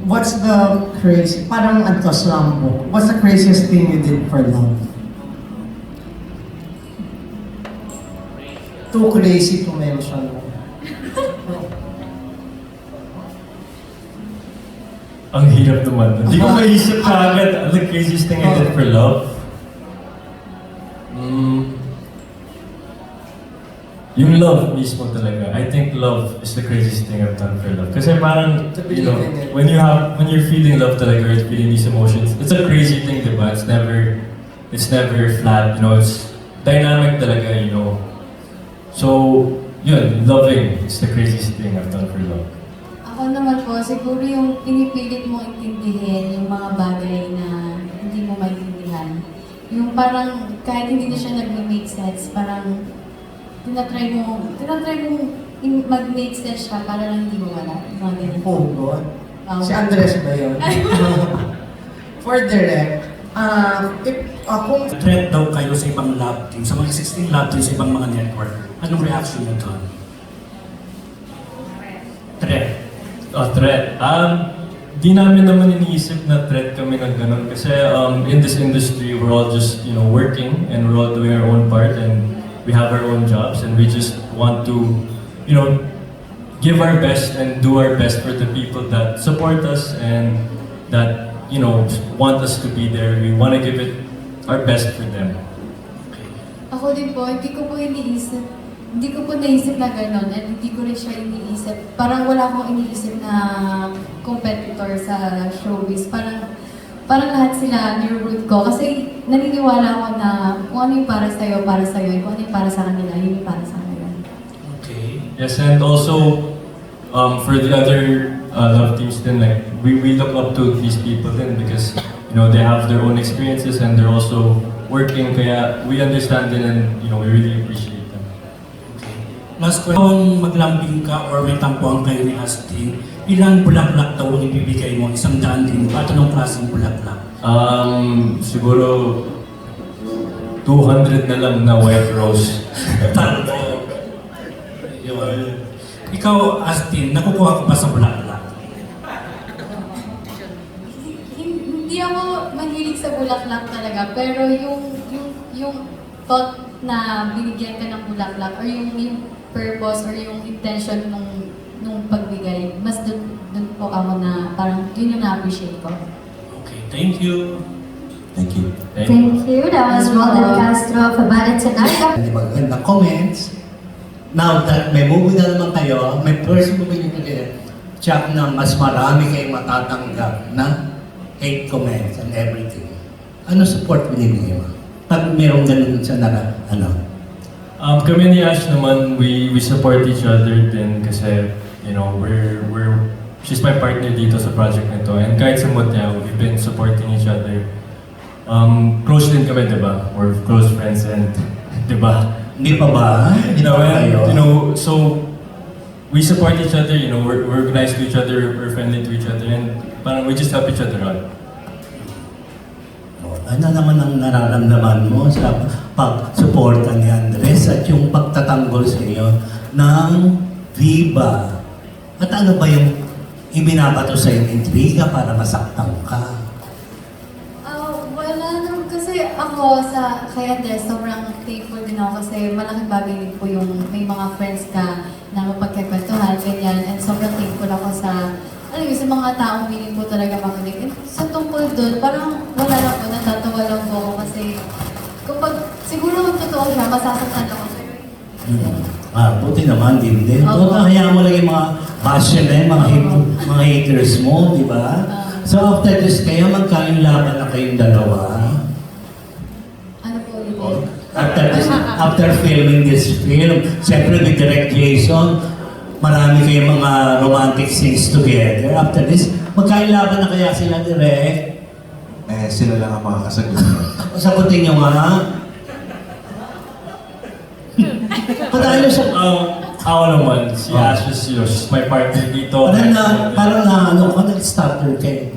what's the crazy, parang antos lang po, what's the craziest thing you did for love? Too crazy to mention. Ang hirap naman. Hindi ko maisip ka agad the craziest thing I did for love. Yung love mismo talaga. I think love is the craziest thing I've done for love. Kasi parang, you know, when you're feeling love talaga, or feeling these emotions, it's a crazy thing, diba? It's never flat, you know, it's dynamic talaga, you know. So, yun, loving is the craziest thing I've done for love. Ako naman po, siguro yung pinipilit mong intindihin yung mga bagay na hindi mo maintindihan. Yung parang kahit hindi na siya nag-make sense, parang tinatry mo mag-make sense siya para lang hindi mo wala. Mga ganun. Oh God. Si Andres ba yun? For direct, kung Threat daw kayo sa ibang lab team, sa mga existing lab team, sa ibang mga network. Anong reaction nyo doon? Threat. Threat. Di namin naman iniisip na threat kami ng ganun kasi in this industry, we're all just, you know, working and we're all doing our own part and we have our own jobs and we just want to, you know, give our best and do our best for the people that support us and that, you know, want us to be there. We want to give it our best for them. Ako din po, hindi ko po naisip na gano'n at hindi ko rin siya iniisip. Parang wala akong iniisip na competitor sa showbiz. Parang lahat sila niroot ko kasi naniniwala ako na kung ano yung para sa'yo, kung ano yung para sa kanila, yun yung para sa kanila. Okay. Yes, and also for the other love teams then like we look up to these people then because you know they have their own experiences and they're also working kaya we understand din and you know we really appreciate them. Okay. Last question. Kung maglambing ka or may tampuan kayo ni Astin, ilang bulaklak daw ang ibibigay mo? 100 din ba? Anong klaseng bulaklak? Siguro 200 na lang na white rose. Yun. Ikaw, Astin, nakukuha ko pa sa bulaklak? Hindi ako mahilig sa bulaklak talaga, pero yung thought na binigyan ka ng bulaklak or yung purpose or yung intention nung pagbigay, mas dun po ako na parang yun yung na-appreciate ko. Okay, thank you. Thank you. Thank you. That was Roldan Castro of About It Tonight. Hindi magandang comments. Now that may movie na naman kayo, may first movie nyo kayo, check na mas marami kayong matatanggap na hate comments and everything. Ano support binibigay mo? Pag mayroong ganun sa Kami ni Ash naman, we support each other din kasi, you know, she's my partner dito sa project nito and kahit sa Mutya, we've been supporting each other. Close din kami, diba? We're close friends and, diba? Hindi pa ba? Hindi You know, pa and, kayo? you know, so we support each other, you know, we're nice to each other, we're friendly to each other and parang we just help each other out. Ano naman ang nararamdaman mo sa pag-suporta ni Andres at yung pagtatanggol sa iyo ng Viva? At ano ba yung ibinabato sa iyong intriga para masaktan ka? Wala naman kasi ako kay Andres, sobrang thankful din ako kasi malaking bagay din po yung may mga friends ka na mapagkakwentuhan, ganyan, and sobrang thankful ako sa sa mga taong willing po talaga makinig. And sa tungkol doon, parang wala lang po, natatawa lang po ako kasi siguro kung totoo siya, masasaktan ako. Buti naman din. Hayaan mo lang yung mga passion na mga haters mo, di ba? So after this kayo, magkain laban na kayong dalawa. Ano po ulit? After filming this film, siyempre with Direct Jason, marami kayong mga romantic scenes together. After this, magkailaban na kaya sila direct? Sila lang ang makakasagot. Sagutin nyo nga. Patalo sa... Ako naman, si Ash is, you know, she's my partner dito. Parang nag-starter kayo.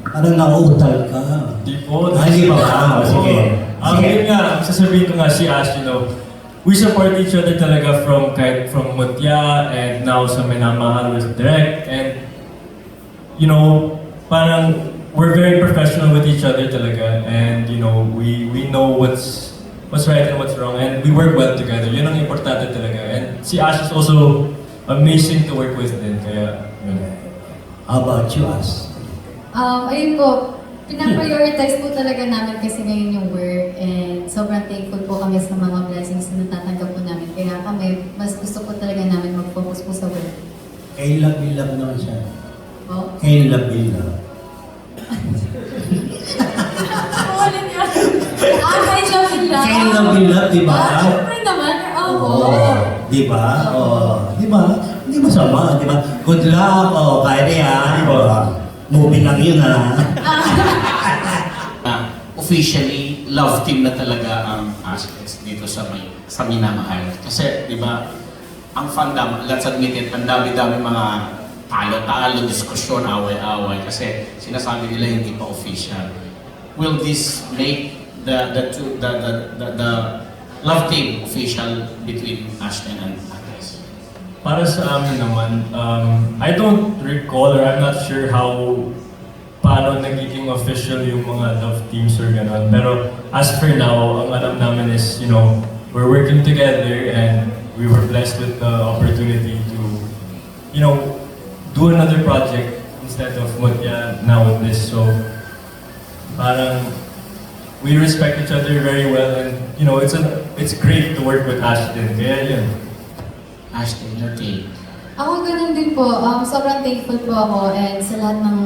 Parang nauutal ka. Di po. Hindi pa ba? Sige. Yun nga, sasabihin ko nga si Ash, you know, we support each other talaga from Mutya and now sa Minamahal with Direct and you know, parang we're very professional with each other talaga, and you know, we know what's right and what's wrong, and we work well together. Yun ang importante talaga. And si Ash is also amazing to work with din, kaya yun. How about you, As? Ayun po, pinaprioritize po talaga namin kasi ngayon yung work, and sobrang thankful po kami sa mga blessings na natatanggap po namin. Kaya kami, mas gusto po talaga namin mag-focus po sa work. Kay love naman siya. Po? Kay love. Ulit yun. Kay Jamila. Kay love, di ba? Siyempre naman. Oo. Di ba? Di ba? Hindi masama, di ba? Good luck, kaya na yan, di ba? Movie lang yun, ha? Officially, love team na talaga ang Aspects dito sa Minamahal. Kasi, di ba, ang fandom, let's admit it, ang dami-dami mga talo-talo, diskusyon, away-away, kasi sinasabi nila hindi pa official. Will this make the love team official between Ashton and Agnes? Para sa amin naman, I don't recall or I'm not sure paano nagiging official yung mga love teams or gano'n. Pero as for now, ang alam namin is, you know, we're working together and we were blessed with the opportunity to, you know, do another project instead of Mutya now with this. So, parang we respect each other very well, and you know, it's great to work with Ashton. Kaya yun. Ashton, your take. Ako ganun din po. Sobrang thankful po ako and sa lahat ng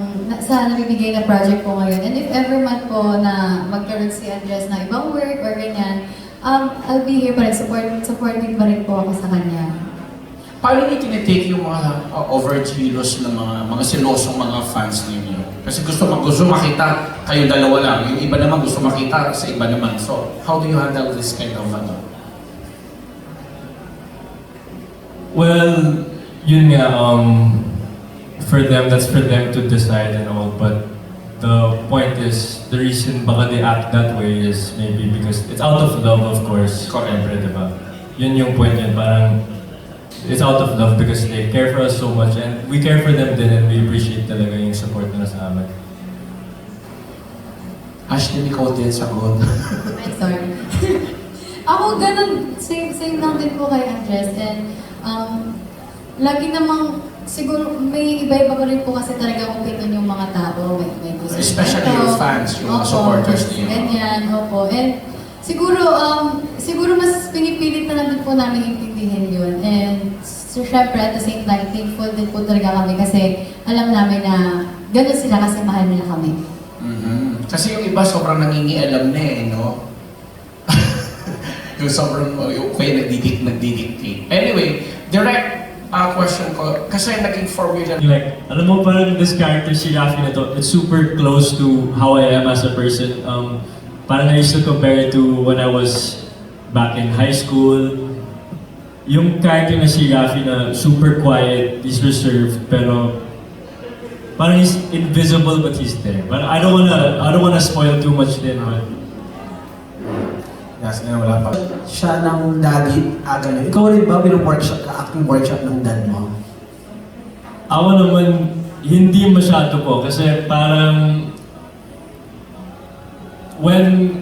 sa nabibigay na project po ngayon. And if ever man po na magkaroon si Andres ng ibang work or ganyan, I'll be here pa rin. Supporting pa rin po ako sa kanya. Paano niyo tinitake yung mga overzealous na mga silosong mga fans ninyo? Kasi gusto makita kayong dalawa lang. Yung iba naman gusto makita sa iba naman. So, how do you handle this kind of Well, yun nga, for them, that's for them to decide and all, but the point is, the reason baka they act that way is maybe because it's out of love, of course. Correct. Siyempre, diba? Yun yung point yun, parang it's out of love because they care for us so much and we care for them din and we appreciate talaga yung support nila sa amin. Ashton, ikaw din sagot. I'm sorry. Ako ganun, same lang din po kay Andres, and lagi namang siguro may iba-iba pa rin po kasi talaga opinion yung mga tao. May gusto Especially nito. your fans, yung mga Opo, supporters niyo. Ganyan, opo. And siguro mas pinipilit na lang din po namin intindihin yun. And so, syempre at the same time, thankful din po talaga kami kasi alam namin na ganun sila kasi mahal nila kami. Mm-hmm. Kasi yung iba sobrang nangingialam na no? Yung sobrang, yung kaya nagdidictate. Anyway, direct question ko, kasi naging formula. Like, alam mo parang this character, si Rafi na to, it's super close to how I am as a person. Parang I used to compare it to when I was back in high school. Yung character na si Rafi na super quiet, he's reserved, pero parang he's invisible but he's there. But I don't wanna spoil too much din, but Yes, wala pa. Siya ng daddy, ganun. Ikaw rin ba workshop ka, acting workshop ng dad mo? ako naman, hindi masyado po kasi parang when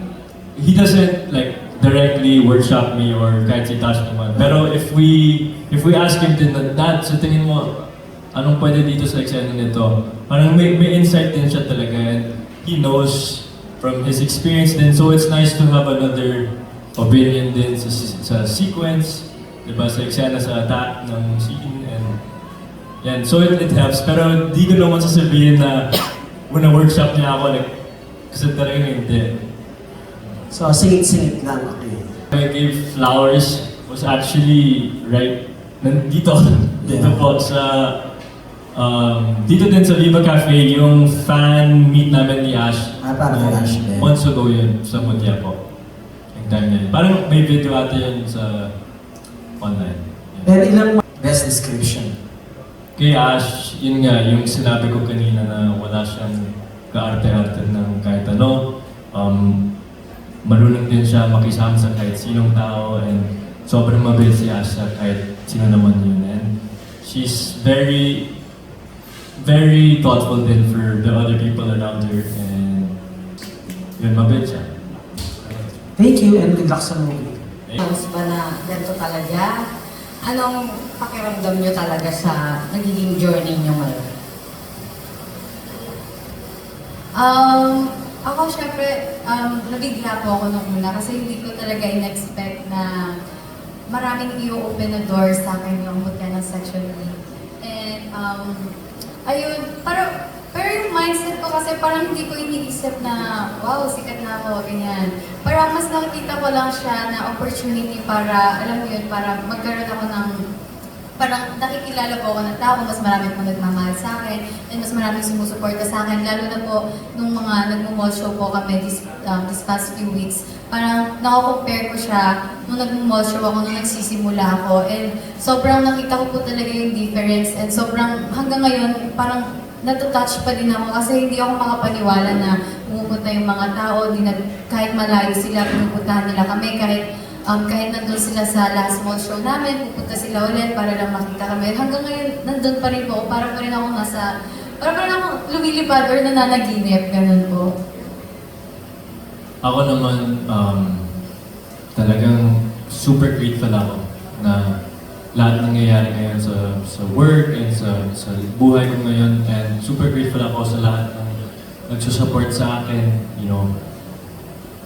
he doesn't like directly workshop me or kahit si Tash naman. Pero if we ask him din na, Dad, sa tingin mo, anong pwede dito sa eksena nito? Parang may insight din siya talaga and he knows from his experience din. So it's nice to have another opinion din sa sequence, diba? Sa eksena, sa attack ng scene and yan. So it helps. Pero di ko naman sasabihin na when na-workshop niya ako, like, kasi talagang hindi. So, singit-singit lang. Okay. I gave flowers was actually right dito po sa dito din sa Viva Cafe yung fan meet namin ni Ash. Para kay Ash din. Months ago yun sa Mutya po. Yung time na yun. Parang may video ata yun sa online. And ilang best description? Kay Ash, yun nga, yung sinabi ko kanina na wala siyang kaarte-arte ng kahit ano. Marunong din siya makisama sa kahit sinong tao and sobrang mabait si Ash sa kahit sino naman yun. And she's very very thoughtful din for the other people around her. And yun, mabait siya. Thank you and good luck sa movie. Mas ba na ganito talaga? Anong pakiramdam nyo talaga sa nagiging journey nyo ngayon? Ako syempre, nabigla po ako nung una kasi hindi ko talaga in-expect na maraming i-open na doors sa akin yung mutya ng Section E. And, ayun, pero yung mindset ko kasi parang hindi ko iniisip na, wow, sikat na ako, ganyan. Parang mas nakikita ko lang siya na opportunity para, alam mo yun, para magkaroon ako ng, parang nakikilala po ako ng tao, mas marami pong nagmamahal sa akin, and mas maraming sumusuporta sa akin, lalo na po nung mga nagmo-mall show po kami this past few weeks. Parang nako-compare ko siya nung nagmo-mall show ako, nung nagsisimula ako, and sobrang nakita ko po talaga yung difference, and sobrang hanggang ngayon, parang natutouch pa din ako kasi hindi ako makapaniwala na pumupunta yung mga tao, kahit malayo sila, pinupuntahan nila kami, kahit nandun sila sa last mall show namin, pupunta sila ulit para lang makita kami. Hanggang ngayon, nandun pa rin po ako, para pa rin ako para pa rin ako lumilipad or nananaginip, ganun po. Ako naman, talagang super grateful ako na lahat nangyayari ngayon sa work and sa buhay ko ngayon. And super grateful ako sa lahat ng nagsusupport sa akin, you know,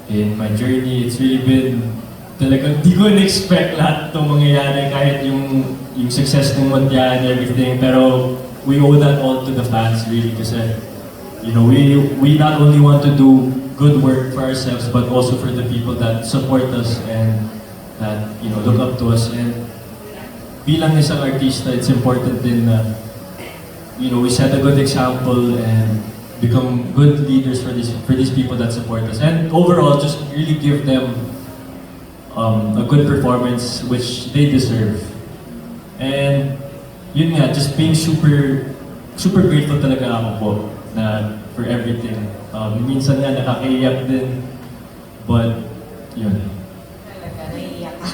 in my journey. It's really been talagang di ko in-expect lahat itong mangyayari kahit yung success ng Montya and everything. Pero we owe that all to the fans really kasi, you know, we not only want to do good work for ourselves but also for the people that support us and that, you know, look up to us. And bilang isang artista, it's important din na, you know, we set a good example and become good leaders for these people that support us. And overall, just really give them a good performance which they deserve. And yun nga, just being super grateful talaga ako po na for everything. Minsan nga nakakaiyak din, but yun. Talaga, naiiyak ka.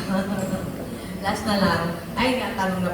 Last na lang, ay natanong na